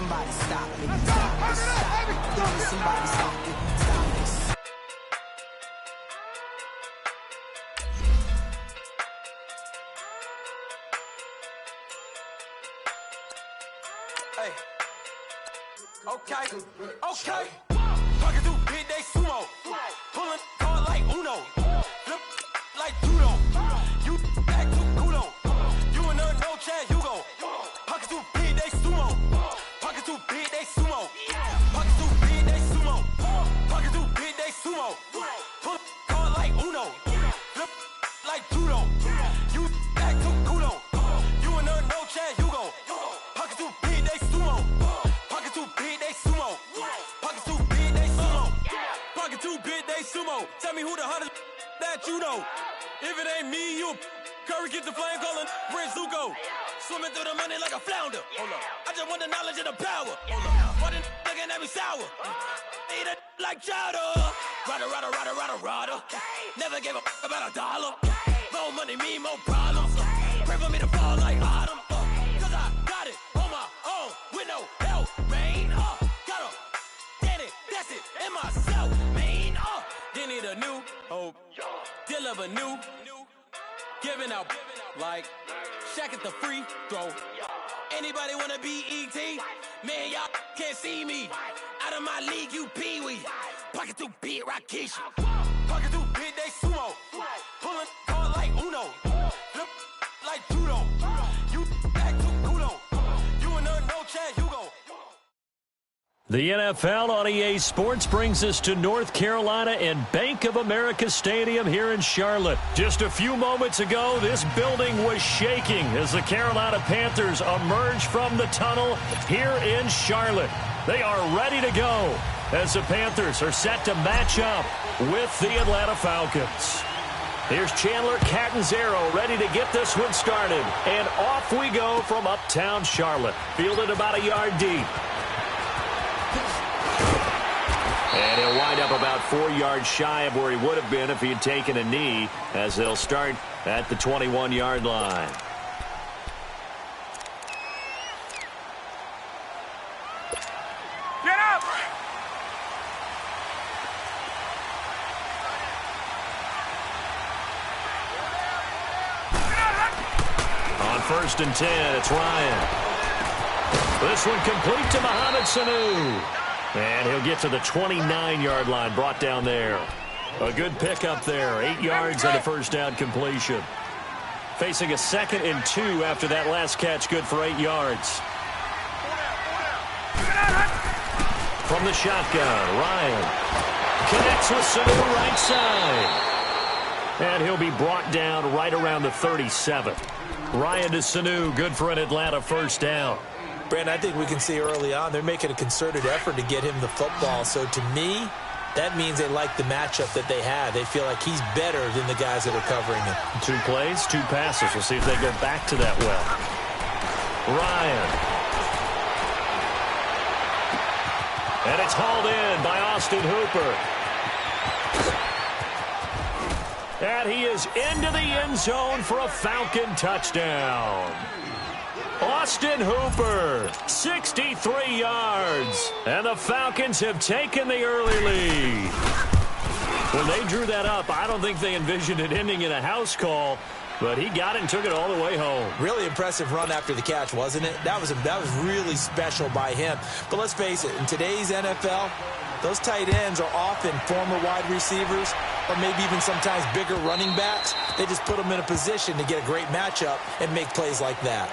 somebody stop me. Stop this. Stop me. Please, somebody stop me. Stop this. Hey. Okay. Okay. Talking through big day sumo. Pulling card like Uno. Flip like judo. You act too kudo. You and her no Chad Hugo. Pockets too big day sumo. Pockets too big day sumo. Pockets too big day sumo. Pockets too big day sumo. Pull card like Uno. Flip like judo. You act too kudo. You and her no Chad Hugo. Pockets too big day sumo. Pockets too big they sumo. Pockets too big they sumo. Pockets too big they sumo. Tell me who the hottest that you know. If it ain't me, you Curry get the flame calling Prince Zuko. Swimming through the money like a flounder. Hold up. I just want the knowledge and the power. Hold up. Why the looking at me sour? Eat it like chowder. Rada, rada, rada, rada, rada. Never gave a about a dollar. More money, me, more problems. Pray for me to fall like autumn. Cause I got it on my own with no help, man. Got a get it, that's it, in myself, man. They need a new hope. Deliver new. Giving out like Shaq at the free throw. Anybody wanna be ET? Man, y'all can't see me. Out of my league, you pee-wee. Pocket too big, Rakish. Pocket too big, they sumo. Pulling card like Uno. Flip like judo. You act too kudo. You and her no Chad Hugo. The NFL on EA Sports brings us to North Carolina and Bank of America Stadium here in Charlotte. Just a few moments ago, this building was shaking as the Carolina Panthers emerged from the tunnel here in Charlotte. They are ready to go as the Panthers are set to match up with the Atlanta Falcons. Here's Chandler Catanzaro ready to get this one started. And off we go from uptown Charlotte. Fielded about a yard deep. And he'll wind up about 4 yards shy of where he would have been if he had taken a knee, as they'll start at the 21-yard line. Get up! On 1st and 10, it's Ryan. This one complete to Mohamed Sanu. And he'll get to the 29-yard line, brought down there. A good pickup there, 8 yards and a first down completion. Facing a 2nd and 2 after that last catch, good for 8 yards. From the shotgun, Ryan connects with Sanu right side. And he'll be brought down right around the 37. Ryan to Sanu, good for an Atlanta first down. Brandon, I think we can see early on they're making a concerted effort to get him the football. So to me, that means they like the matchup that they have. They feel like he's better than the guys that are covering him. 2 plays, 2 passes. We'll see if they go back to that well. Ryan. And it's hauled in by Austin Hooper. And he is into the end zone for a Falcon touchdown. Austin Hooper, 63 yards. And the Falcons have taken the early lead. When they drew that up, I don't think they envisioned it ending in a house call, but he got it and took it all the way home. Really impressive run after the catch, wasn't it? That was really special by him. But let's face it, in today's NFL, those tight ends are often former wide receivers or maybe even sometimes bigger running backs. They just put them in a position to get a great matchup and make plays like that.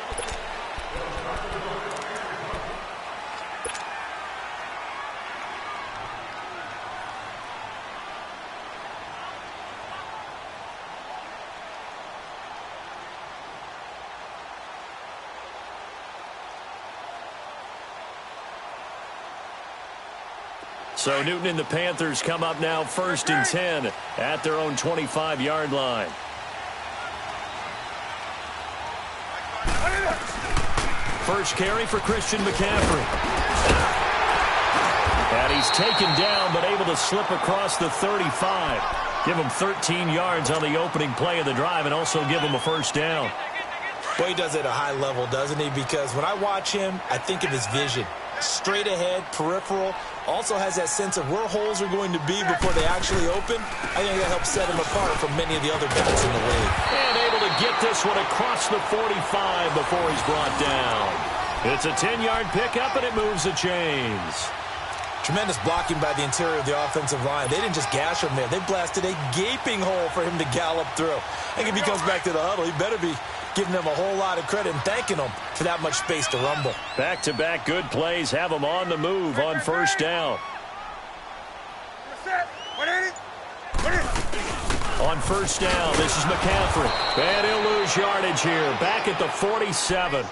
So Newton and the Panthers come up now 1st and 10 at their own 25-yard line. First carry for Christian McCaffrey. And he's taken down but able to slip across the 35. Give him 13 yards on the opening play of the drive and also give him a first down. Boy, he does it at a high level, doesn't he? Because when I watch him, I think of his vision. straight ahead, peripheral. Also has that sense of where holes are going to be before they actually open. I think that helps set him apart from many of the other backs in the league. And able to get this one across the 45 before he's brought down. It's a 10-yard pickup, and it moves the chains. Tremendous blocking by the interior of the offensive line. They didn't just gash him there. They blasted a gaping hole for him to gallop through. I think if he comes back to the huddle, he better be giving them a whole lot of credit and thanking them for that much space to rumble. Back-to-back good plays have them on the move on first down. On first down, this is McCaffrey. And he'll lose yardage here. Back at the 47.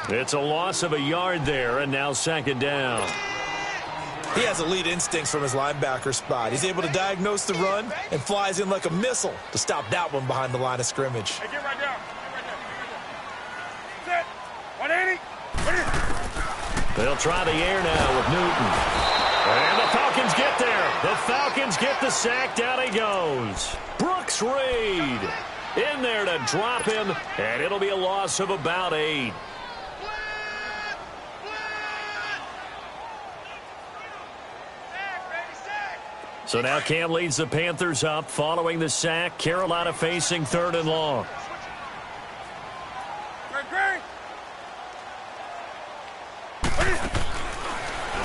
It's a loss of a yard there, and now second down. He has elite instincts from his linebacker spot. He's able to diagnose the run and flies in like a missile to stop that one behind the line of scrimmage. Hey, get right down. Set. 180. They'll try the air now with Newton. And the Falcons get there. The Falcons get the sack. Down he goes. Brooks Reed in there to drop him, and it'll be a loss of about 8. So now Cam leads the Panthers up following the sack. Carolina facing 3rd and long.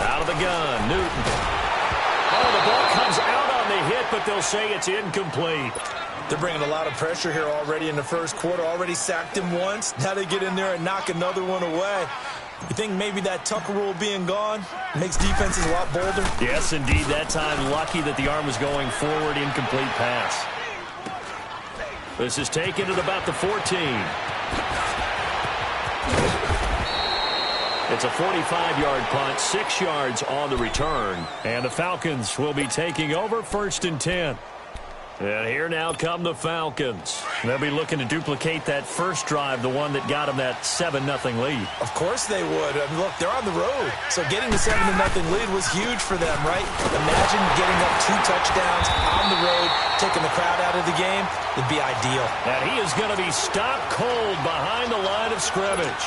Out of the gun, Newton. Oh, the ball comes out on the hit, but they'll say it's incomplete. They're bringing a lot of pressure here already in the first quarter. Already sacked him once. Now they get in there and knock another one away. You think maybe that Tucker rule being gone makes defenses a lot bolder? Yes, indeed. That time, lucky that the arm was going forward. Incomplete pass. This is taken at about the 14. It's a 45-yard punt, 6 yards on the return. And the Falcons will be taking over 1st and 10. And here now come the Falcons. They'll be looking to duplicate that first drive, the one that got them that 7-0 lead. Of course they would. I mean, look, they're on the road. So getting the 7-0 lead was huge for them, right? Imagine getting up 2 touchdowns on the road, taking the crowd out of the game. It'd be ideal. And he is going to be stopped cold behind the line of scrimmage.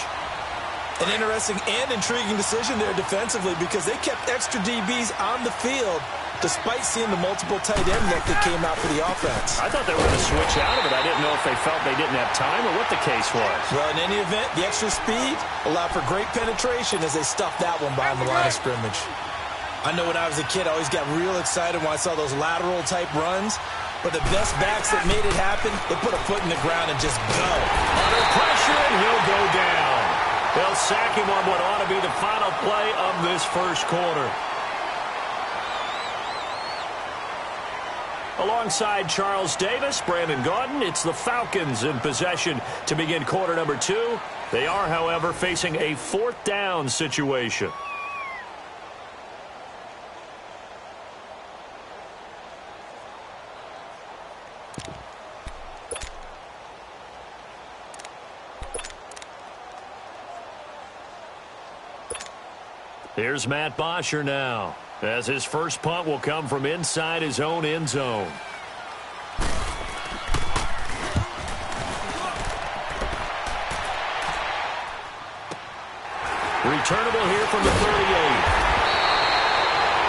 An interesting and intriguing decision there defensively because they kept extra DBs on the field despite seeing the multiple tight end look that came out for the offense. I thought they were going to switch out of it. I didn't know if they felt they didn't have time or what the case was. Well, in any event, the extra speed allowed for great penetration as they stuffed that one behind the line of scrimmage. I know when I was a kid, I always got real excited when I saw those lateral type runs. But the best backs that made it happen, they put a foot in the ground and just go. Under pressure, and he'll go down. They'll sack him on what ought to be the final play of this first quarter. Alongside Charles Davis, Brandon Gaudin, it's the Falcons in possession to begin quarter number 2. They are, however, facing a 4th down situation. Here's Matt Bosher now, as his first punt will come from inside his own end zone. Returnable here from the 38.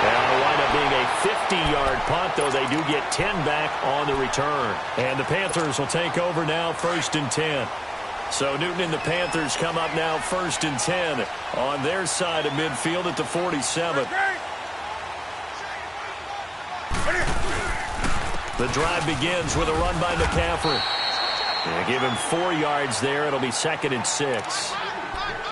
And it'll wind up being a 50-yard punt, though they do get 10 back on the return. And the Panthers will take over now, 1st and 10. So Newton and the Panthers come up now 1st and 10 on their side of midfield at the 47. The drive begins with a run by McCaffrey. They give him 4 yards there. It'll be 2nd and 6.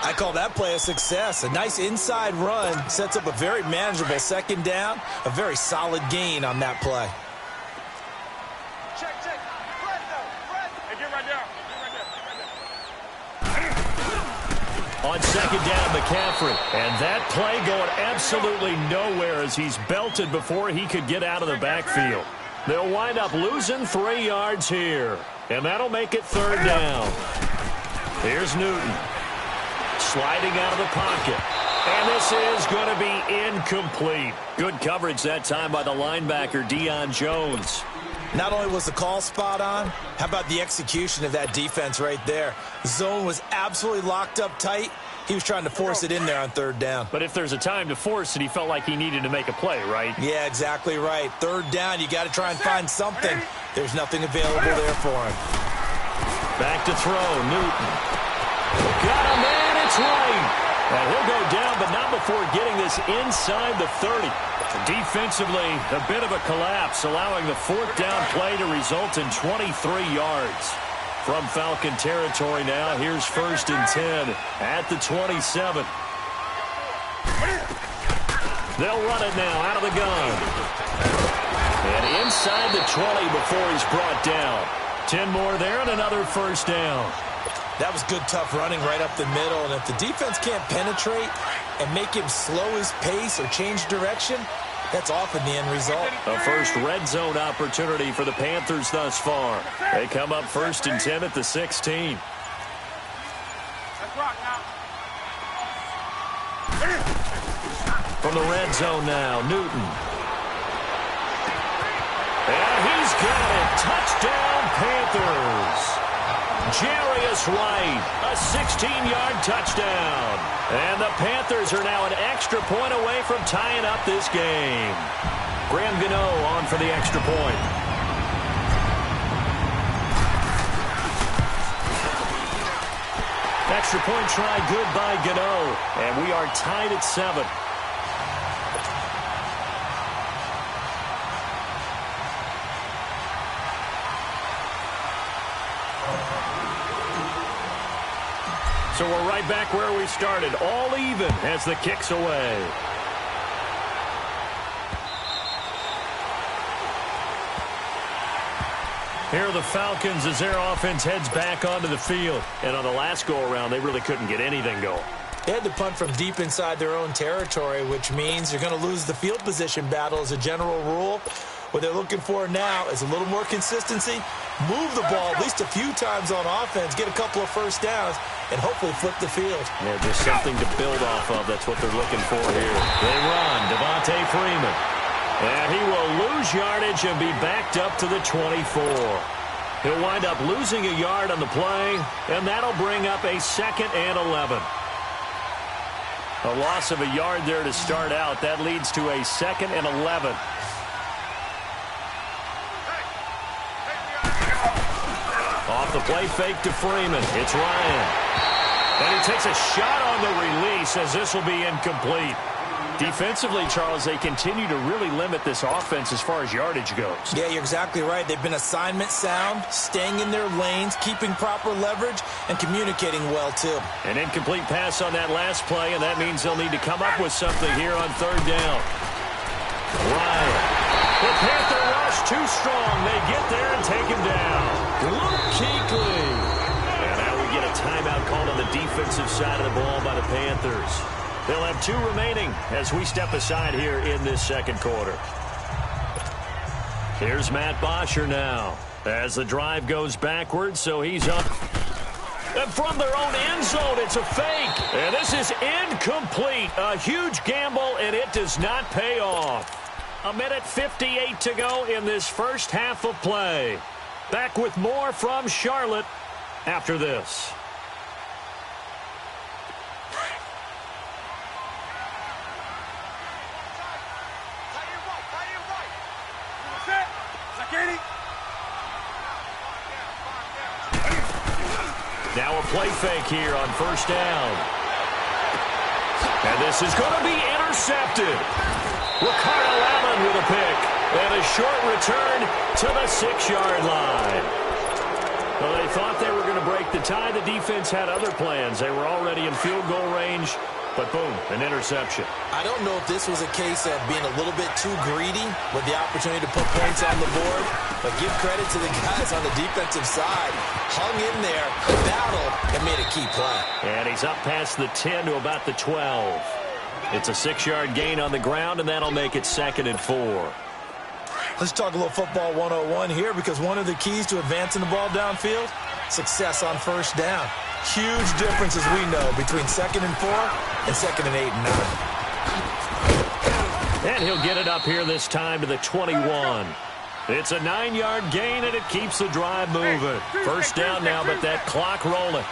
I call that play a success. A nice inside run sets up a very manageable 2nd down. A very solid gain on that play. Check. Hey, get right down. On 2nd down, McCaffrey. And that play going absolutely nowhere as he's belted before he could get out of the backfield. They'll wind up losing 3 yards here. And that'll make it 3rd down. Here's Newton. Sliding out of the pocket. And this is going to be incomplete. Good coverage that time by the linebacker, Deion Jones. Not only was the call spot on, how about the execution of that defense right there? The zone was absolutely locked up tight. He was trying to force it in there on third down. But if there's a time to force it, he felt like he needed to make a play, right? Yeah, exactly right. Third down, you got to try and find something. There's nothing available there for him. Back to throw, Newton. Got him, and it's right. And he'll go down, but not before getting this inside the 30. Defensively, a bit of a collapse, allowing the fourth down play to result in 23 yards. From Falcon territory now, here's 1st and 10 at the 27. They'll run it now out of the gun. And inside the 20 before he's brought down. 10 more there and another first down. That was good, tough running right up the middle. And if the defense can't penetrate and make him slow his pace or change direction, that's often the end result. A first red zone opportunity for the Panthers thus far. They come up 1st and 10 at the 16. From the red zone now, Newton. And he's got it. Touchdown, Panthers. Jarius Wright, a 16-yard touchdown. And the Panthers are now an extra point away from tying up this game. Graham Gano on for the extra point. Extra point try good by Gano. And we are tied at 7. So we're right back where we started, all even as the kick's away. Here are the Falcons as their offense heads back onto the field. And on the last go-around, they really couldn't get anything going. They had to punt from deep inside their own territory, which means you're going to lose the field position battle as a general rule. What they're looking for now is a little more consistency, move the ball at least a few times on offense, get a couple of first downs, and hopefully flip the field. Yeah, just something to build off of. That's what they're looking for here. They run. Devontae Freeman. And he will lose yardage and be backed up to the 24. He'll wind up losing a yard on the play, and that'll bring up a 2nd and 11. A loss of a yard there to start out. That leads to a 2nd and 11. Off the play fake to Freeman. It's Ryan. And he takes a shot on the release as this will be incomplete. Defensively, Charles, they continue to really limit this offense as far as yardage goes. Yeah, you're exactly right. They've been assignment sound, staying in their lanes, keeping proper leverage, and communicating well, too. An incomplete pass on that last play, and that means they'll need to come up with something here on 3rd down. Ryan. The Panther rush too strong. They get there and take him down. Luke Kuechly. And now we get a timeout called on the defensive side of the ball by the Panthers. They'll have 2 remaining as we step aside here in this 2nd quarter. Here's Matt Bosher now as the drive goes backwards, so he's up. And from their own end zone, it's a fake. And this is incomplete. A huge gamble, and it does not pay off. 1:58 to go in this first half of play. Back with more from Charlotte after this. Now a play fake here on 1st down. And this is going to be intercepted. Ricardo Allen with a pick. And a short return to the 6-yard line. Well, they thought they were going to break the tie. The defense had other plans. They were already in field goal range. But boom, an interception. I don't know if this was a case of being a little bit too greedy with the opportunity to put points on the board, but give credit to the guys on the defensive side. Hung in there, battled, and made a key play. And he's up past the 10 to about the 12. It's a 6-yard gain on the ground, and that'll make it 2nd and 4. Let's talk a little football 101 here, because one of the keys to advancing the ball downfield, success on 1st down. Huge difference, as we know, between 2nd and 4 and 2nd and 8 and 9. And he'll get it up here this time to the 21. It's a 9-yard gain, and it keeps the drive moving. First down now, but that clock rolling.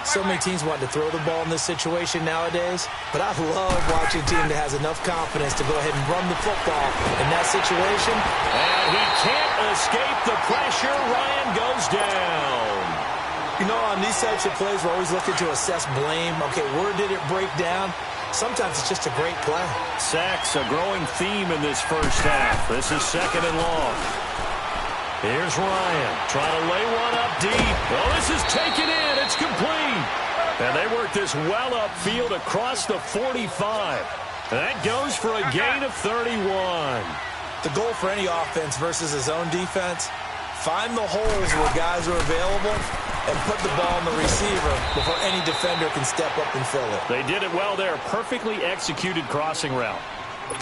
So many teams want to throw the ball in this situation nowadays, but I love watching a team that has enough confidence to go ahead and run the football in that situation. And he can't escape the pressure. Ryan goes down. You know, on these types of plays, we're always looking to assess blame. Okay, where did it break down? Sometimes it's just a great play. Sacks, a growing theme in this first half. This is 2nd and long. Here's Ryan trying to lay one up deep. Oh, this is taken in. It's complete. And they work this well upfield across the 45. That goes for a gain of 31. The goal for any offense versus his own defense, find the holes where guys are available and put the ball on the receiver before any defender can step up and fill it. They did it well there. Perfectly executed crossing route.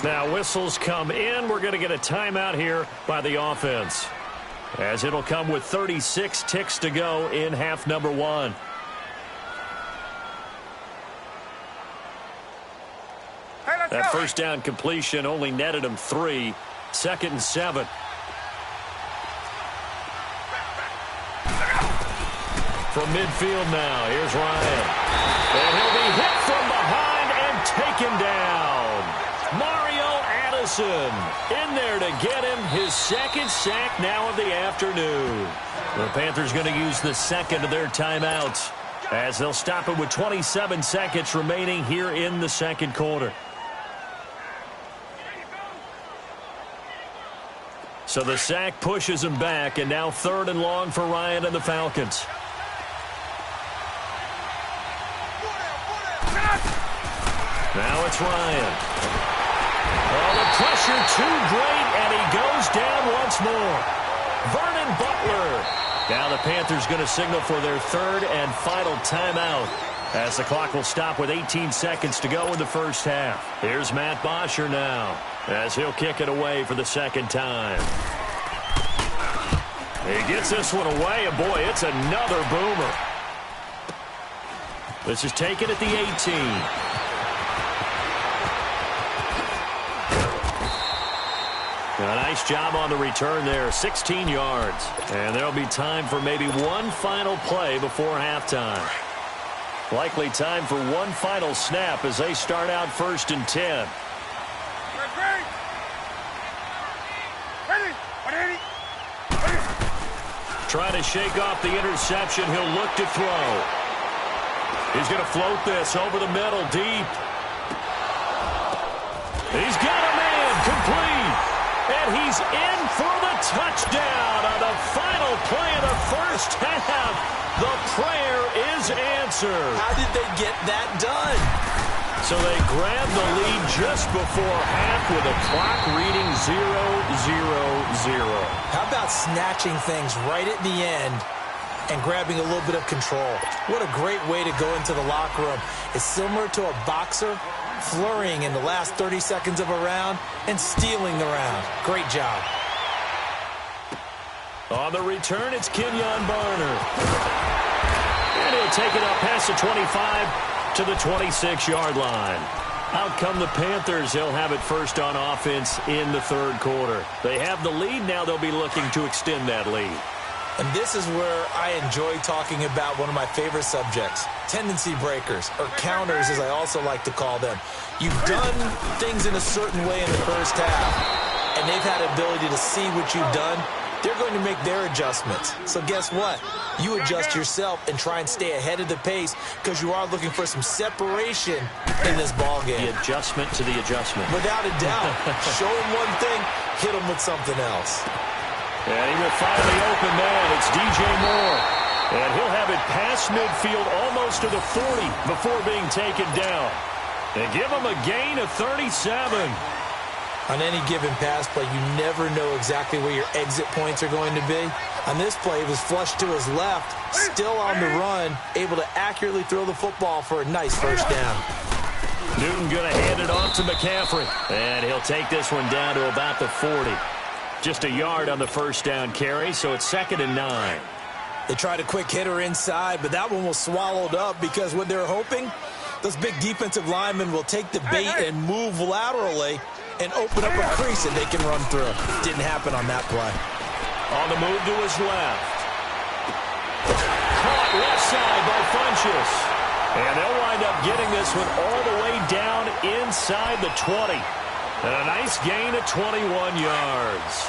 Now whistles come in. We're going to get a timeout here by the offense, as it'll come with 36 ticks to go in half number 1. That first down completion only netted him 3. 2nd and 7. From midfield now, here's Ryan. And he'll be hit from behind and taken down. Mario Addison in there to get him his 2nd sack now of the afternoon. The Panthers going to use the 2nd of their timeouts, as they'll stop it with 27 seconds remaining here in the 2nd quarter. So the sack pushes him back, and now 3rd and long for Ryan and the Falcons. Now it's Ryan. Oh, the pressure too great, and he goes down once more. Vernon Butler. Now the Panthers going to signal for their 3rd and final timeout, as the clock will stop with 18 seconds to go in the first half. Here's Matt Bosher now, as he'll kick it away for the 2nd time. He gets this one away, and boy, it's another boomer. This is taken at the 18. A nice job on the return there, 16 yards. And there'll be time for maybe one final play before halftime. Likely time for one final snap as they start out 1st and 10. Trying to shake off the interception. He'll look to throw. He's going to float this over the middle deep. He's got a man complete. And he's in for the touchdown on the final play of the first half. The prayer is answered. How did they get that done? So they grabbed the lead just before half with a clock reading 0-0-0. How about snatching things right at the end and grabbing a little bit of control? What a great way to go into the locker room. It's similar to a boxer flurrying in the last 30 seconds of a round and stealing the round. Great job. On the return, it's Kenyon Barner. And he'll take it up past the 25 to the 26-yard line. Out come the Panthers. They'll have it first on offense in the 3rd quarter. They have the lead. Now they'll be looking to extend that lead. And this is where I enjoy talking about one of my favorite subjects, tendency breakers, or counters as I also like to call them. You've done things in a certain way in the first half, and they've had the ability to see what you've done. They're going to make their adjustments. So guess what? You adjust yourself and try and stay ahead of the pace because you are looking for some separation in this ballgame. The adjustment to the adjustment. Without a doubt. Show them one thing, hit them with something else. And he will find the open man. It's DJ Moore. And he'll have it past midfield almost to the 40 before being taken down. And give him a gain of 37. On any given pass play, you never know exactly where your exit points are going to be. On this play, it was flushed to his left, still on the run, able to accurately throw the football for a nice first down. Newton going to hand it off to McCaffrey. And he'll take this one down to about the 40. Just a yard on the first down carry, so it's 2nd and 9. They tried a quick hitter inside, but that one was swallowed up because what they're hoping, those big defensive linemen will take the bait and move laterally and open up a crease that they can run through. Didn't happen on that play. On the move to his left. Caught left side by Funchess. And they'll wind up getting this one all the way down inside the 20. And a nice gain of 21 yards.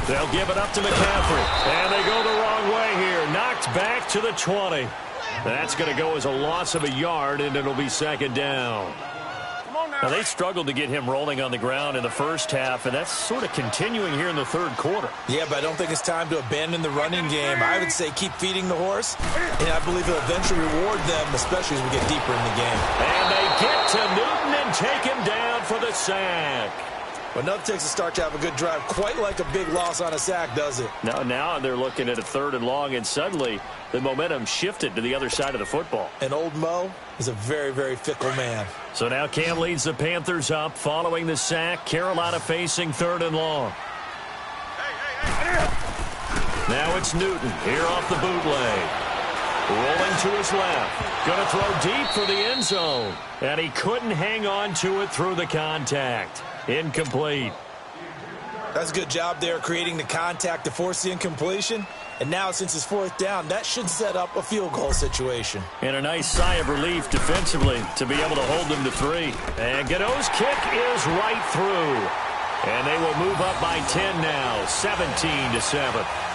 They'll give it up to McCaffrey. And they go the wrong way here. Knocked back to the 20. That's going to go as a loss of a yard, and it'll be second down. Now, they struggled to get him rolling on the ground in the first half, and that's sort of continuing here in the third quarter. Yeah, but I don't think it's time to abandon the running game. I would say keep feeding the horse, and I believe he'll eventually reward them, especially as we get deeper in the game. And they get to Newton and take him down for the sack. But nothing takes a start to have a good drive, quite like a big loss on a sack, does it? Now they're looking at a 3rd and long, and suddenly the momentum shifted to the other side of the football. And old Mo is a very, very fickle man. So now Cam leads the Panthers up following the sack. Carolina facing 3rd and long. Now it's Newton here off the bootleg. Rolling to his left. Going to throw deep for the end zone. And he couldn't hang on to it through the contact. Incomplete. That's a good job there creating the contact to force the incompletion. And now since it's 4th down, that should set up a field goal situation. And a nice sigh of relief defensively to be able to hold them to 3. And Gano's kick is right through. And they will move up by 10 now, 17-7.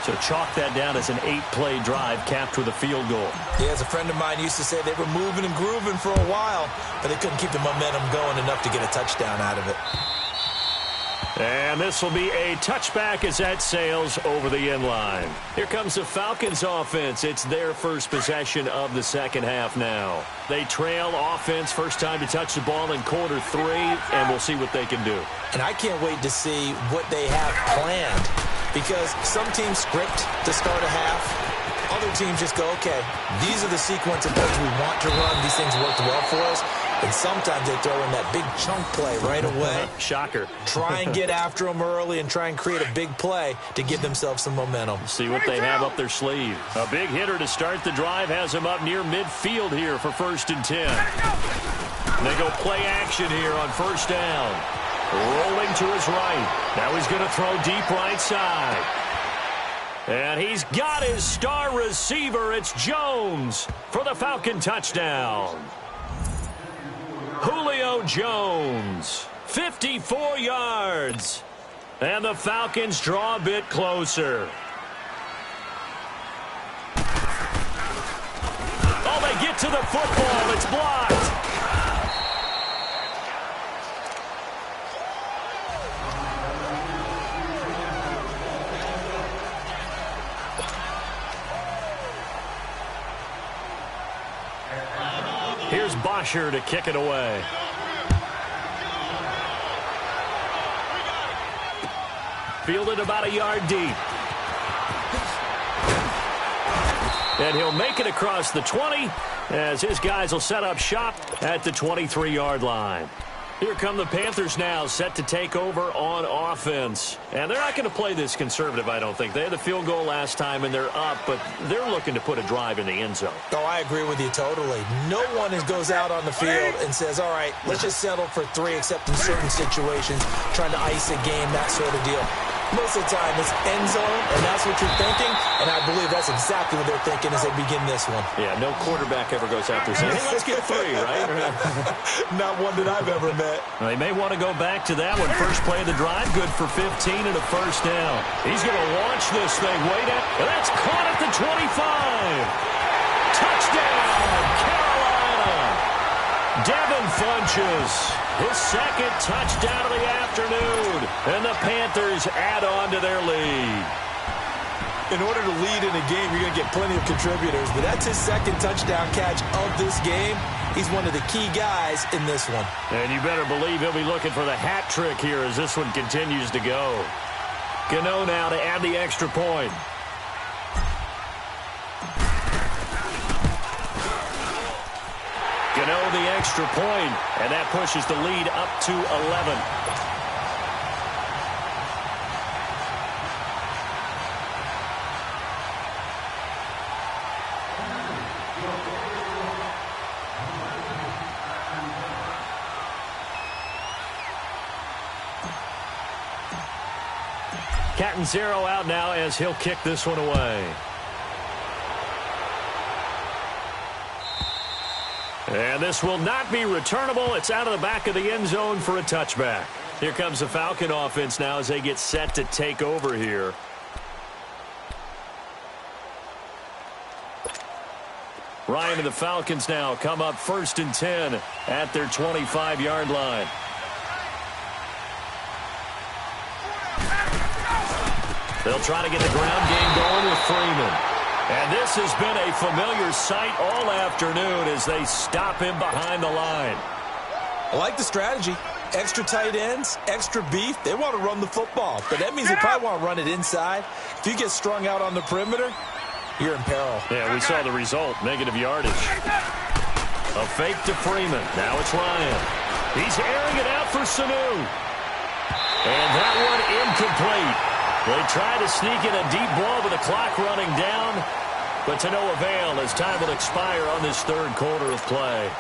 So chalk that down as an 8-play drive capped with a field goal. Yeah, as a friend of mine used to say, they were moving and grooving for a while, but they couldn't keep the momentum going enough to get a touchdown out of it. And this will be a touchback as that sails over the end line. Here comes the Falcons offense. It's their first possession of the second half now. They trail offense, first time to touch the ball in quarter 3, and we'll see what they can do. And I can't wait to see what they have planned, because some teams script to start a half. Other teams just go, okay, these are the sequence of plays we want to run. These things worked well for us. And sometimes they throw in that big chunk play right away. Shocker. Try and get after them early and try and create a big play to give themselves some momentum. See what they have up their sleeve. A big hitter to start the drive has him up near midfield here for 1st and 10. They go play action here on 1st down. Rolling to his right. Now he's going to throw deep right side. And he's got his star receiver. It's Jones for the Falcon touchdown. Julio Jones, 54 yards. And the Falcons draw a bit closer. Oh, they get to the football. It's blocked. Here's Bosher to kick it away. Fielded about a yard deep. And he'll make it across the 20 as his guys will set up shop at the 23-yard line. Here come the Panthers now, set to take over on offense. And they're not going to play this conservative, I don't think. They had the field goal last time, and they're up, but they're looking to put a drive in the end zone. Oh, I agree with you totally. No one goes out on the field and says, all right, let's just settle for 3, except in certain situations, trying to ice a game, that sort of deal. Most of the time, it's end zone, and that's what you're thinking, and I believe that's exactly what they're thinking as they begin this one. Yeah, no quarterback ever goes out there saying, hey, let's get 3, right? Not one that I've ever met. They may want to go back to that one. First play of the drive, good for 15 and a 1st down. He's going to launch this thing. Wait up, and that's caught at the 25. Touchdown, Carolina. Devin Funchess, his 2nd touchdown of the afternoon. And the Panthers add on to their lead. In order to lead in a game, you're going to get plenty of contributors, but that's his 2nd touchdown catch of this game. He's one of the key guys in this one. And you better believe he'll be looking for the hat trick here as this one continues to go. Gano now to add the extra point. Gano the extra point, and that pushes the lead up to 11. Catanzaro out now as he'll kick this one away. And this will not be returnable. It's out of the back of the end zone for a touchback. Here comes the Falcon offense now as they get set to take over here. Ryan and the Falcons now come up 1st and 10 at their 25-yard line. They'll try to get the ground game going with Freeman. And this has been a familiar sight all afternoon as they stop him behind the line. I like the strategy. Extra tight ends, extra beef. They want to run the football, but that means they probably want to run it inside. If you get strung out on the perimeter, you're in peril. Yeah, we saw the result. Negative yardage. A fake to Freeman. Now it's Ryan. He's airing it out for Sanu. And that one incomplete. They try to sneak in a deep ball with the clock running down, but to no avail as time will expire on this 3rd quarter of play.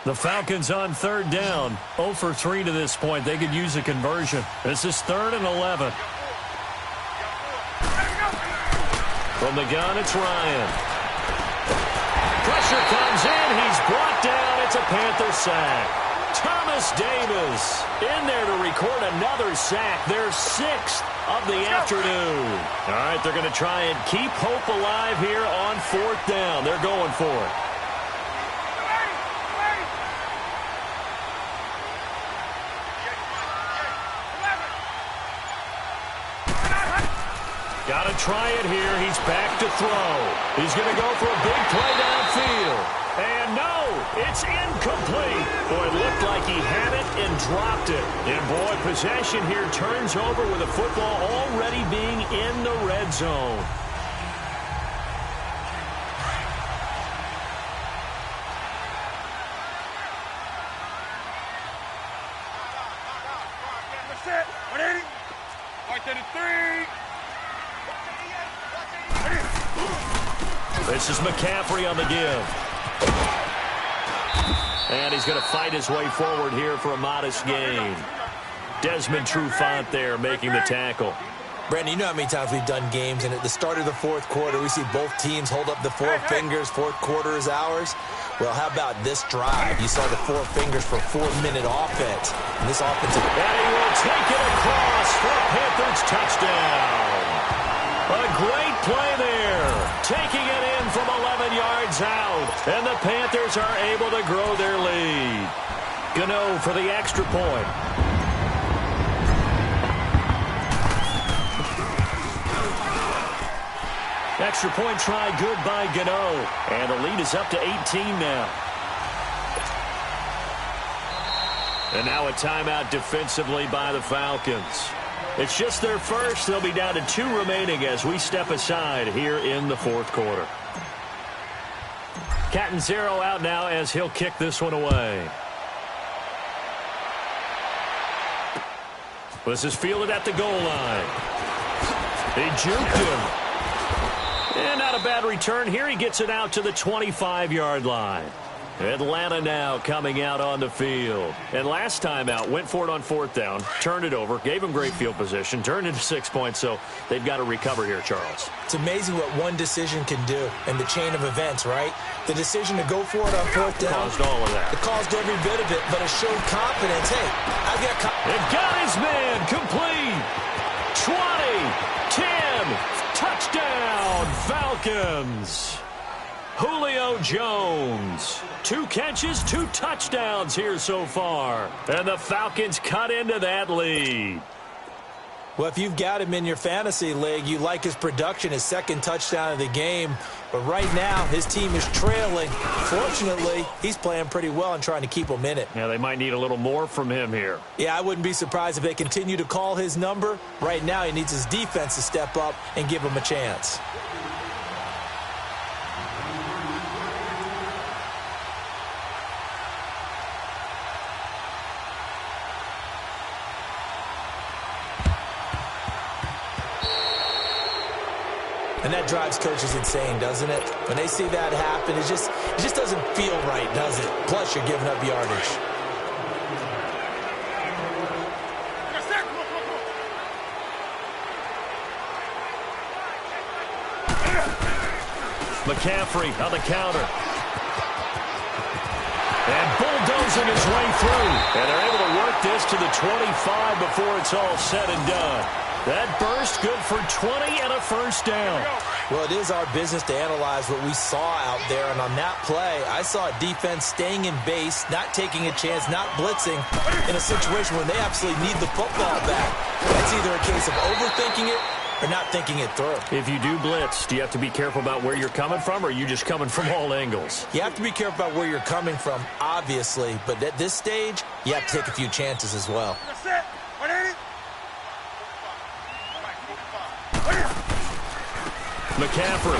The Falcons on 3rd down. 0 for 3 to this point. They could use a conversion. This is 3rd and 11. From the gun, it's Ryan. Pressure comes in. He's brought down. It's a Panther sack. Thomas Davis in there to record another sack. Their 6th of the afternoon. All right, they're going to try and keep hope alive here on 4th down. They're going for it. Got to try it here. He's back to throw. He's going to go for a big play downfield. And no, it's incomplete. Boy, it looked like he had it and dropped it. And boy, possession here turns over with the football already being in the red zone. That's it. 180. Right to the 3. This is McCaffrey on the give. And he's going to fight his way forward here for a modest gain. Desmond Trufant there making the tackle. Brandon, you know how many times we've done games, and at the start of the 4th quarter, we see both teams hold up the 4 fingers. 4th quarter is ours. Well, how about this drive? You saw the 4 fingers for 4-minute offense. And this offensive... And he will take it across for a Panthers touchdown. A great play there. Taking it in from 11 yards out. And the Panthers are able to grow their lead. Gano for the extra point. Extra point try good by Gano. And the lead is up to 18 now. And now a timeout defensively by the Falcons. It's just their first. They'll be down to 2 remaining as we step aside here in the 4th quarter. Catanzaro out now as he'll kick this one away. This is fielded at the goal line. He juked him. And not a bad return here. He gets it out to the 25-yard line. Atlanta now coming out on the field. And last time out, went for it on 4th down, turned it over, gave him great field position, turned into 6 points, so they've got to recover here, Charles. It's amazing what one decision can do in the chain of events, right? The decision to go for it on 4th down. Caused all of that. It caused every bit of it, but it showed confidence. Hey, I've got confidence. It got his man complete. 20, 10, touchdown, Falcons. Julio Jones. 2 catches, 2 touchdowns here so far. And the Falcons cut into that lead. Well, if you've got him in your fantasy league, you like his production, his 2nd touchdown of the game. But right now, his team is trailing. Fortunately, he's playing pretty well and trying to keep them in it. Yeah, they might need a little more from him here. Yeah, I wouldn't be surprised if they continue to call his number. Right now, he needs his defense to step up and give him a chance. And that drives coaches insane, doesn't it? When they see that happen, it just doesn't feel right, does it? Plus, you're giving up yardage. McCaffrey on the counter. And bulldozing his way through. And they're able to work this to the 25 before it's all said and done. That burst good for 20 and a first down. Well, it is our business to analyze what we saw out there. And on that play, I saw a defense staying in base, not taking a chance, not blitzing in a situation when they absolutely need the football back. That's either a case of overthinking it or not thinking it through. If you do blitz, do you have to be careful about where you're coming from, or are you just coming from all angles? You have to be careful about where you're coming from, obviously. But at this stage, you have to take a few chances as well. McCaffrey.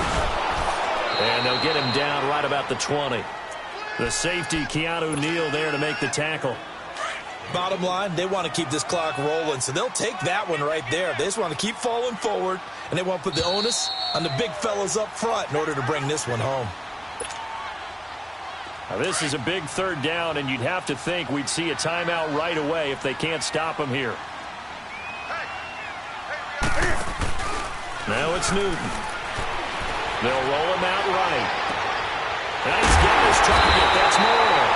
And they'll get him down right about the 20. The safety, Keanu Neal, there to make the tackle. Bottom line, they want to keep this clock rolling, so they'll take that one right there. They just want to keep falling forward, and they want to put the onus on the big fellas up front in order to bring this one home. Now, this is a big third down, and you'd have to think we'd see a timeout right away if they can't stop him here. Now it's Newton. They'll roll him out right. And he's got his target. That's Moore.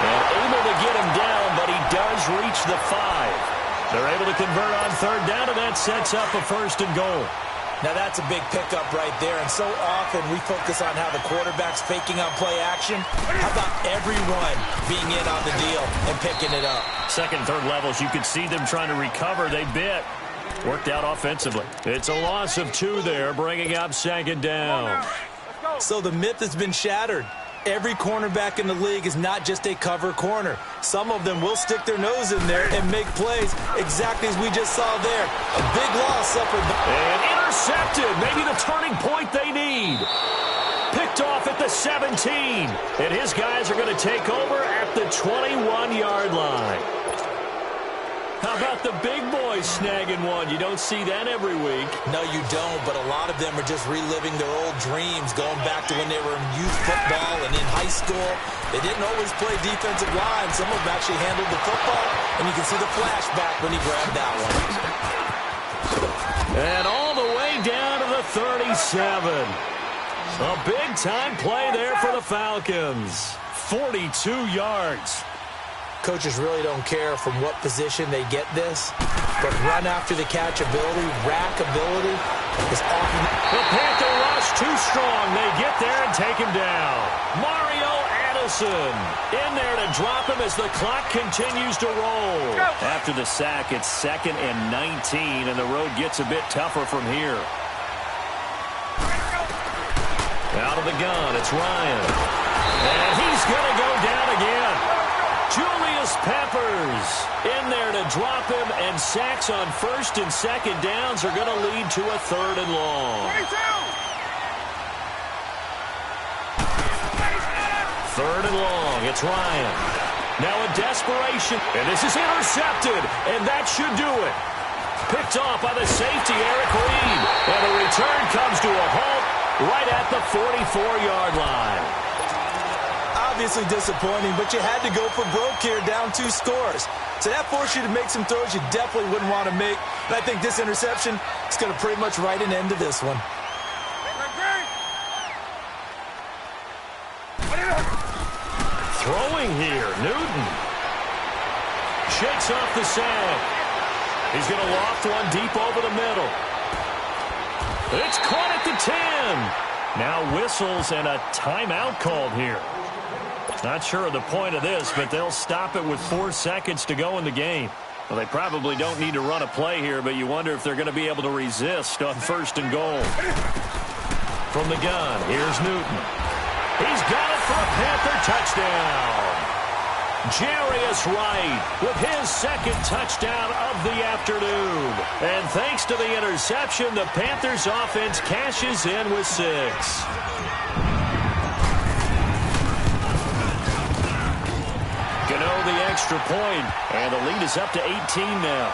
And able to get him down, but he does reach the 5. They're able to convert on third down, and that sets up a first and goal. Now that's a big pickup right there, and so often we focus on how the quarterback's faking on play action. How about everyone being in on the deal and picking it up? Second, third levels, you could see them trying to recover. They bit. Worked out offensively. It's a loss of 2 there, bringing up second down. So the myth has been shattered. Every cornerback in the league is not just a cover corner. Some of them will stick their nose in there and make plays exactly as we just saw there. A big loss suffered. And intercepted. Maybe the turning point they need. Picked off at the 17. And his guys are going to take over at the 21-yard line. How about the big boys snagging one? You don't see that every week. No, you don't, but a lot of them are just reliving their old dreams, going back to when they were in youth football and in high school. They didn't always play defensive line. Some of them actually handled the football, and you can see the flashback when he grabbed that one. And all the way down to the 37. A big-time play there for the Falcons. 42 yards. Coaches really don't care from what position they get this, but run after the catch ability, rack ability is often. The Panther rush too strong. They get there and take him down. Mario Addison in there to drop him as the clock continues to roll. After the sack, it's 2nd and 19, and the road gets a bit tougher from here. Out of the gun, it's Ryan. And he's going to go down again. Julius Peppers in there to drop him, and sacks on first and second downs are going to lead to a 3rd and long. 3rd and long, it's Ryan. Now a desperation, and this is intercepted, and that should do it. Picked off by the safety, Eric Reed, and the return comes to a halt right at the 44-yard line. Obviously disappointing, but you had to go for broke here, down 2 scores. So that forced you to make some throws you definitely wouldn't want to make. And I think this interception is going to pretty much write an end to this one. Throwing here, Newton. Shakes off the sack. He's going to loft one deep over the middle. It's caught at the 10. Now whistles and a timeout called here. Not sure of the point of this, but they'll stop it with 4 seconds to go in the game. Well, they probably don't need to run a play here, but you wonder if they're going to be able to resist on 1st and goal. From the gun, here's Newton. He's got it for a Panther touchdown. Jarius Wright with his 2nd touchdown of the afternoon. And thanks to the interception, the Panthers offense cashes in with 6. Gano the extra point, and the lead is up to 18 now.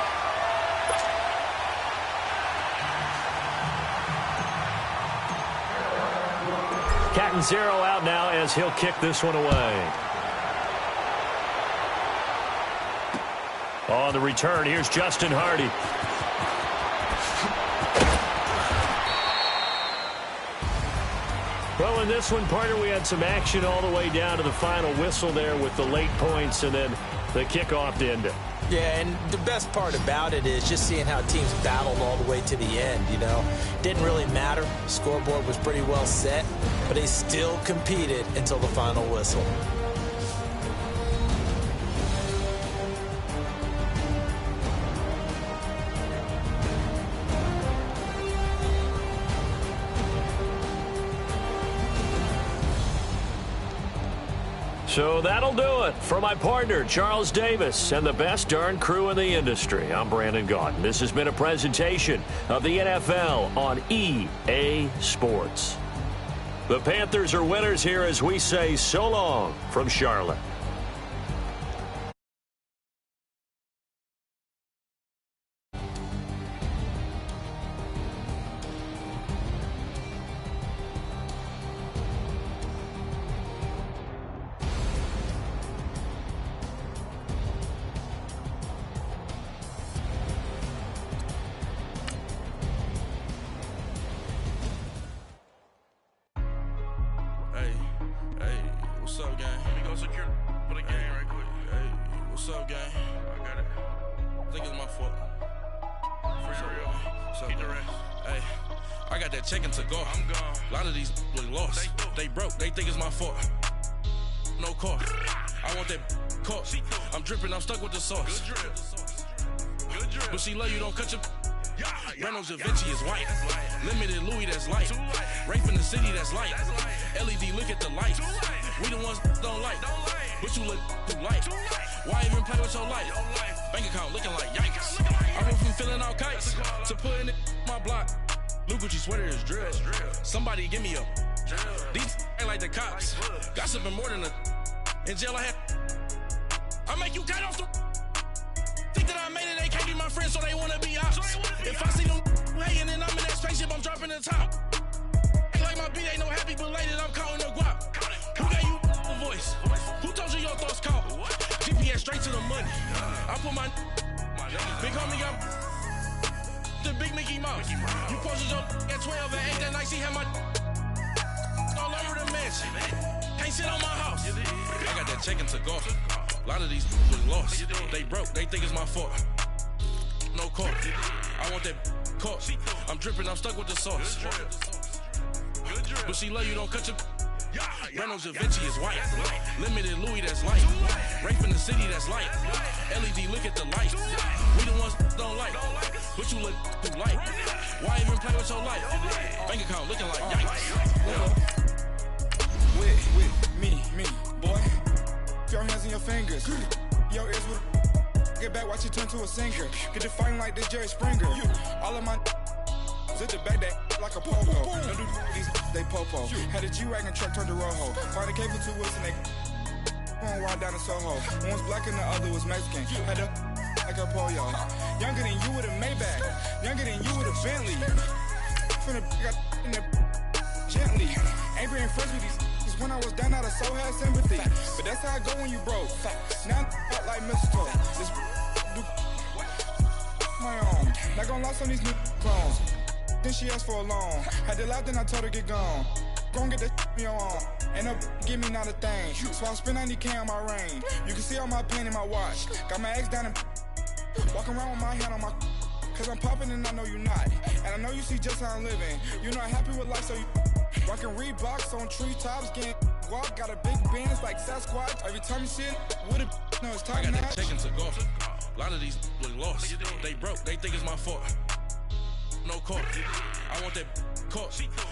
Catanzaro out now as he'll kick this one away. On the return, here's Justin Hardy. Well, in this one, partner, we had some action all the way down to the final whistle there with the late points and then the kickoff to end it. Yeah, and the best part about it is just seeing how teams battled all the way to the end, you know. Didn't really matter. Scoreboard was pretty well set, but they still competed until the final whistle. So that'll do it for my partner, Charles Davis, and the best darn crew in the industry. I'm Brandon Gaudin. This has been a presentation of the NFL on EA Sports. The Panthers are winners here as we say so long from Charlotte. What's up, gang? Let me go secure for the game right quick. Hey, what's up, gang? I got it. I think it's my fault. For real. Keep the rest. Hey, I got that check-in to go. I'm gone. A lot of these look lost. They broke. They think it's my fault. No car. I want that car. I'm dripping. I'm stuck with the sauce. Good drip. Good drip. But she love you. Don't cut your... Reynolds Da Vinci is white. Limited Louis, that's light. Rape in the city, that's light. LED, look at the lights. We the ones don't like. But you look too light. Why even play with your life? Bank account looking like yikes. I went from filling out kites to putting it in my block. Blue Gucci sweater is drill. Somebody give me a. These ain't like the cops. Gossiping more than a. In jail I had. I make you cut off the. Think that I made it, they can't be my friends, so they wanna be ops. If I see them hating and I'm in that spaceship, I'm dropping the top. Ain't like my beat ain't no happy belated, I'm counting the guap. Who gave you the voice? Who told you your thoughts count? GPS straight to the money. I put my big homie got the big Mickey Mouse. You posted your at 12 and 8 that night, she had my all over the mansion. Can't sit on my house. I got that check-in to go. A lot of these was lost. They broke. They think it's my fault. No car. I want that car. I'm dripping. I'm stuck with the sauce. But she love you. Don't cut your... Reynolds Da Vinci is white. Limited Louis, that's light. Rape in the city, that's light. LED, look at the lights. We the ones don't like. But you look too light. Why even play with your life? Bank account looking like yikes. With me, boy. Your hands and your fingers. Your ears with get back, watch you turn to a singer. Get to fighting like this Jerry Springer. All of my zip the back that like a popo. Don't do these, they popo. Had a G-Wagon truck turned to Rojo. Find a cable 2 wheels and they going ride down to Soho. One was black and the other was Mexican. Had a like a pollo. Younger than you with a Maybach. Younger than you with a Bentley. From the got in the gently. Ain't being friends with these. When I was down, I so had sympathy. But that's how I go when you broke. Now I'm like mistletoe. This do my own. Not gonna lie on these new clones. Then she asked for a loan. Had to laugh, then I told her get gone. Gon' get that me on. Ain't no give me not a thing. So I spend 90K on my range. You can see all my pain in my watch. Got my ex down and walking around with my hand on my. Cause I'm popping and I know you not. And I know you see just how I'm living. You're not happy with life, so you. Rockin' Reeboks on treetops, getting guap, got a big band, it's like Sasquatch. Every time you see it, with it, no, it's time I got now. that check-in to go. A lot of these look lost. They broke, they think it's my fault. No car. I want that car.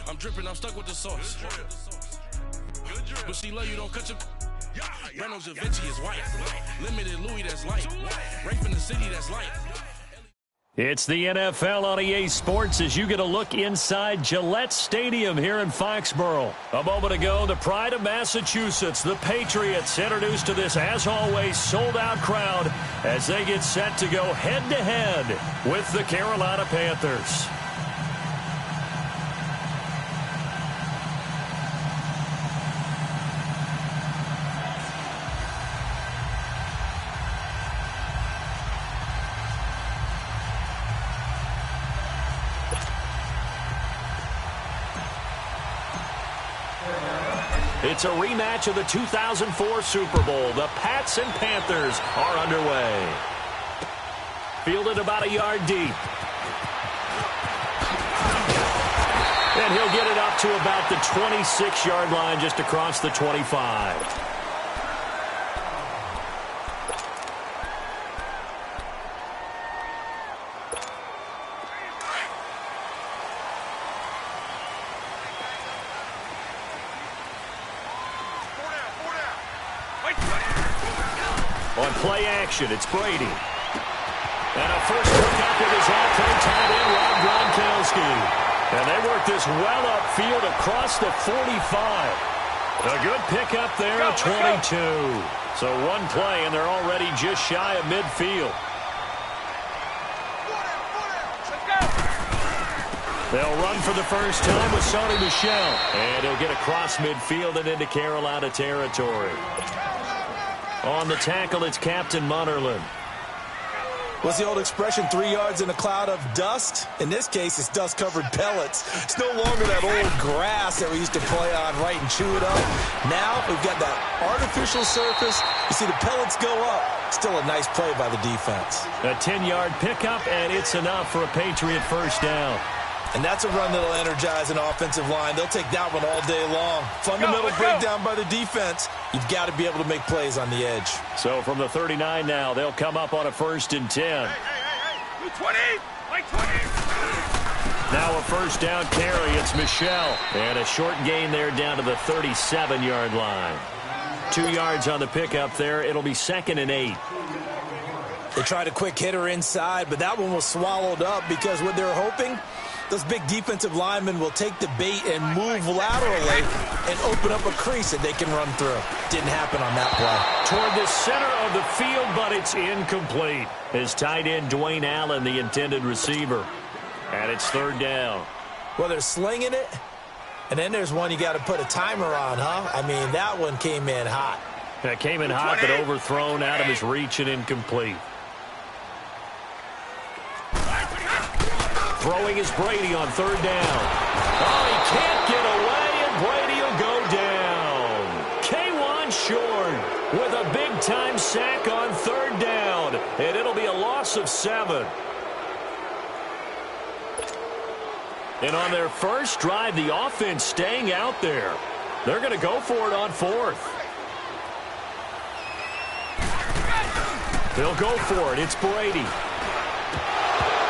I'm dripping, I'm stuck with the sauce. But she love you, don't cut your... Reynolds Da Vinci is white. Limited Louis, that's light. Rape in the city, that's light. It's the NFL on EA Sports as you get a look inside Gillette Stadium here in Foxborough. A moment ago, the pride of Massachusetts, the Patriots, introduced to this, as always, sold-out crowd as they get set to go head-to-head with the Carolina Panthers. It's a rematch of the 2004 Super Bowl. The Pats and Panthers are underway. Fielded about a yard deep. And he'll get it up to about the 26-yard line, just across the 25. On play action, it's Brady. And a first pickup with his halfway tight end, Rob Gronkowski. And they work this well upfield across the 45. A good pickup there at 22. So one play, and they're already just shy of midfield. They'll run for the first time with Sonny Michel. And he'll get across midfield and into Carolina territory. On the tackle, it's Captain Munnerlyn. What's the old expression, 3 yards in a cloud of dust? In this case, it's dust-covered pellets. It's no longer that old grass that we used to play on, right, and chew it up. Now we've got that artificial surface. You see the pellets go up. Still a nice play by the defense. A 10-yard pickup, and it's enough for a Patriot first down. And that's a run that'll energize an offensive line. They'll take that one all day long. Fundamental breakdown by the defense. You've got to be able to make plays on the edge. So from the 39 now, they'll come up on a 1st and 10. You 20! Like 20! Now a first down carry. It's Michel. And a short gain there down to the 37-yard line. 2 yards on the pickup there. It'll be 2nd and 8. They tried a quick hitter inside, but that one was swallowed up because what they're hoping, those big defensive linemen will take the bait and move laterally and open up a crease that they can run through. Didn't happen on that play. Toward the center of the field, but it's incomplete. His tight end, Dwayne Allen, the intended receiver. And it's 3rd down. Well, they're slinging it, and then there's one you got to put a timer on, huh? I mean, that one came in hot. That came in hot, but overthrown out of his reach and incomplete. Throwing is Brady on 3rd down. Oh, he can't get away, and Brady will go down. K1 short with a big-time sack on 3rd down, and it'll be a loss of 7. And on their first drive, the offense staying out there. They're going to go for it on 4th. They'll go for it. It's Brady.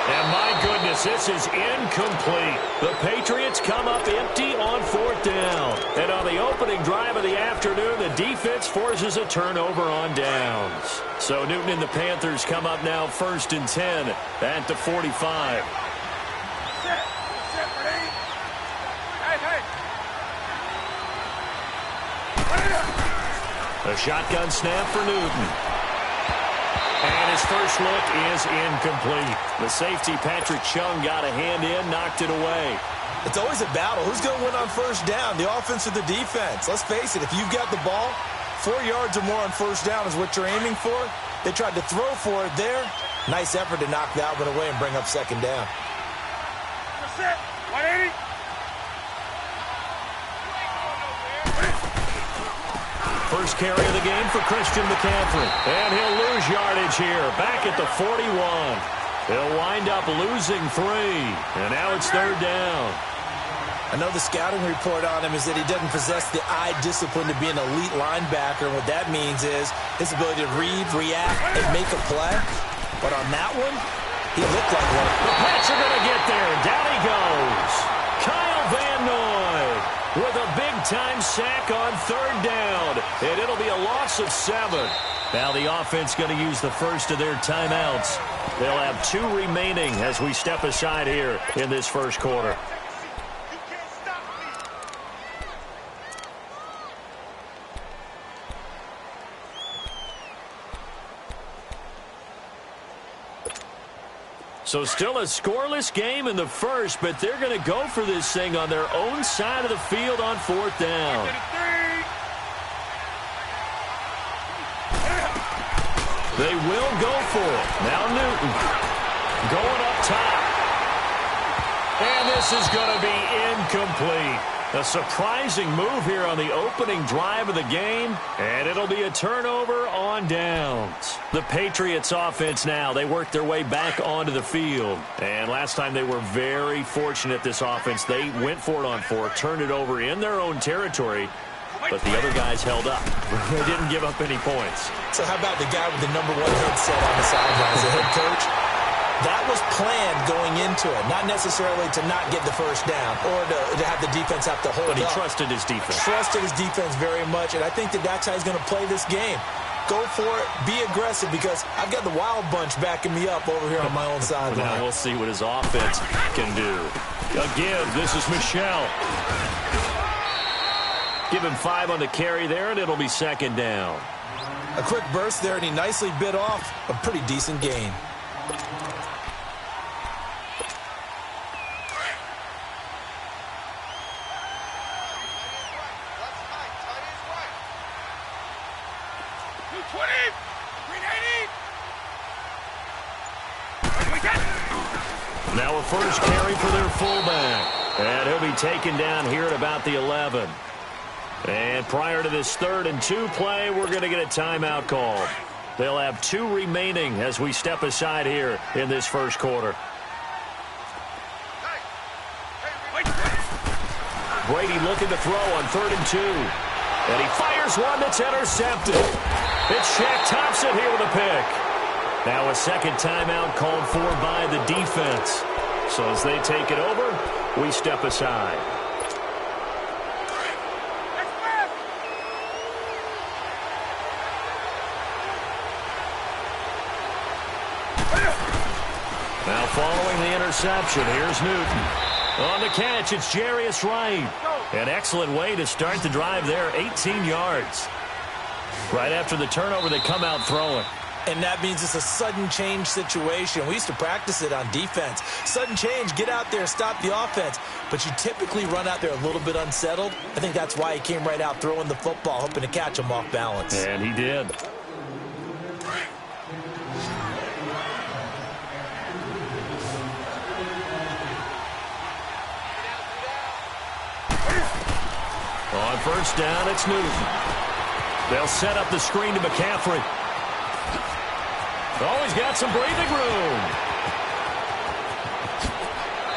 And my goodness, this is incomplete. The Patriots come up empty on 4th down. And on the opening drive of the afternoon, the defense forces a turnover on downs. So Newton and the Panthers come up now 1st and 10 at the 45. A shotgun snap for Newton. And his first look is incomplete. The safety, Patrick Chung, got a hand in, knocked it away. It's always a battle. Who's going to win on 1st down, the offense or the defense? Let's face it, if you've got the ball, 4 yards or more on 1st down is what you're aiming for. They tried to throw for it there. Nice effort to knock that one away and bring up 2nd down. 180. First carry of the game for Christian McCaffrey. And he'll lose yardage here, back at the 41. He'll wind up losing 3. And now it's 3rd down. I know the scouting report on him is that he doesn't possess the eye discipline to be an elite linebacker. What that means is his ability to read, react, and make a play. But on that one, he looked like one. The Pats are going to get there. Down he goes. Kyle Van Noy with a big-time sack on 3rd down. And it'll be a loss of 7. Now the offense going to use the first of their timeouts. They'll have 2 remaining as we step aside here in this first quarter. So still a scoreless game in the first, but they're going to go for this thing on their own side of the field on 4th down. They will go for it. Now Newton going up top. And this is going to be incomplete. A surprising move here on the opening drive of the game, and it'll be a turnover on downs. The Patriots offense now, they work their way back onto the field. And last time they were very fortunate, this offense. They went for it on 4, turned it over in their own territory, but the other guys held up. They didn't give up any points. So how about the guy with the #1 headset on the sidelines, the head coach? That was planned going into it, not necessarily to not get the first down or to have the defense have to hold up. But he trusted his defense. Trusted his defense very much, and I think that's how he's going to play this game. Go for it, be aggressive, because I've got the wild bunch backing me up over here on my own sideline. Now we'll see what his offense can do. Again, this is Michel. Give him 5 on the carry there, and it'll be second down. A quick burst there, and he nicely bit off a pretty decent gain. Now a first carry for their fullback. And he'll be taken down here at about the 11. And prior to this 3rd and 2 play, we're going to get a timeout called. They'll have 2 remaining as we step aside here in this first quarter. Brady looking to throw on 3rd and 2. And he fires one that's intercepted. It's Shaq Thompson here with a pick. Now a second timeout called for by the defense. So as they take it over, we step aside. Now following the interception, here's Newton. On the catch, it's Jarius Wright. An excellent way to start the drive there, 18 yards. Right after the turnover, they come out throwing. And that means it's a sudden change situation. We used to practice it on defense. Sudden change, get out there, stop the offense. But you typically run out there a little bit unsettled. I think that's why he came right out throwing the football, hoping to catch him off balance. And he did. On first down, it's Newton. They'll set up the screen to McCaffrey. Oh, he's got some breathing room.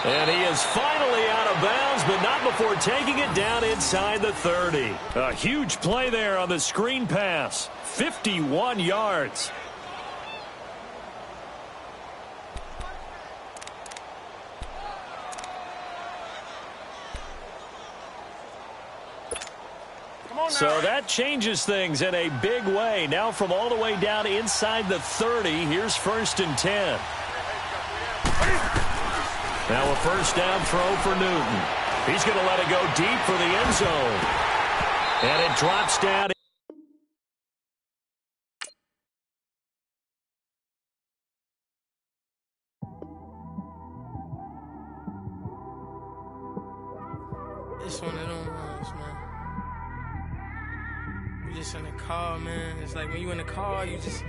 And he is finally out of bounds, but not before taking it down inside the 30. A huge play there on the screen pass. 51 yards. So that changes things in a big way. Now from all the way down inside the 30, here's 1st and 10. Now a first down throw for Newton. He's going to let it go deep for the end zone. And it drops down. It's one of them ones, man. You just in the car, man. It's like when you in the car, you just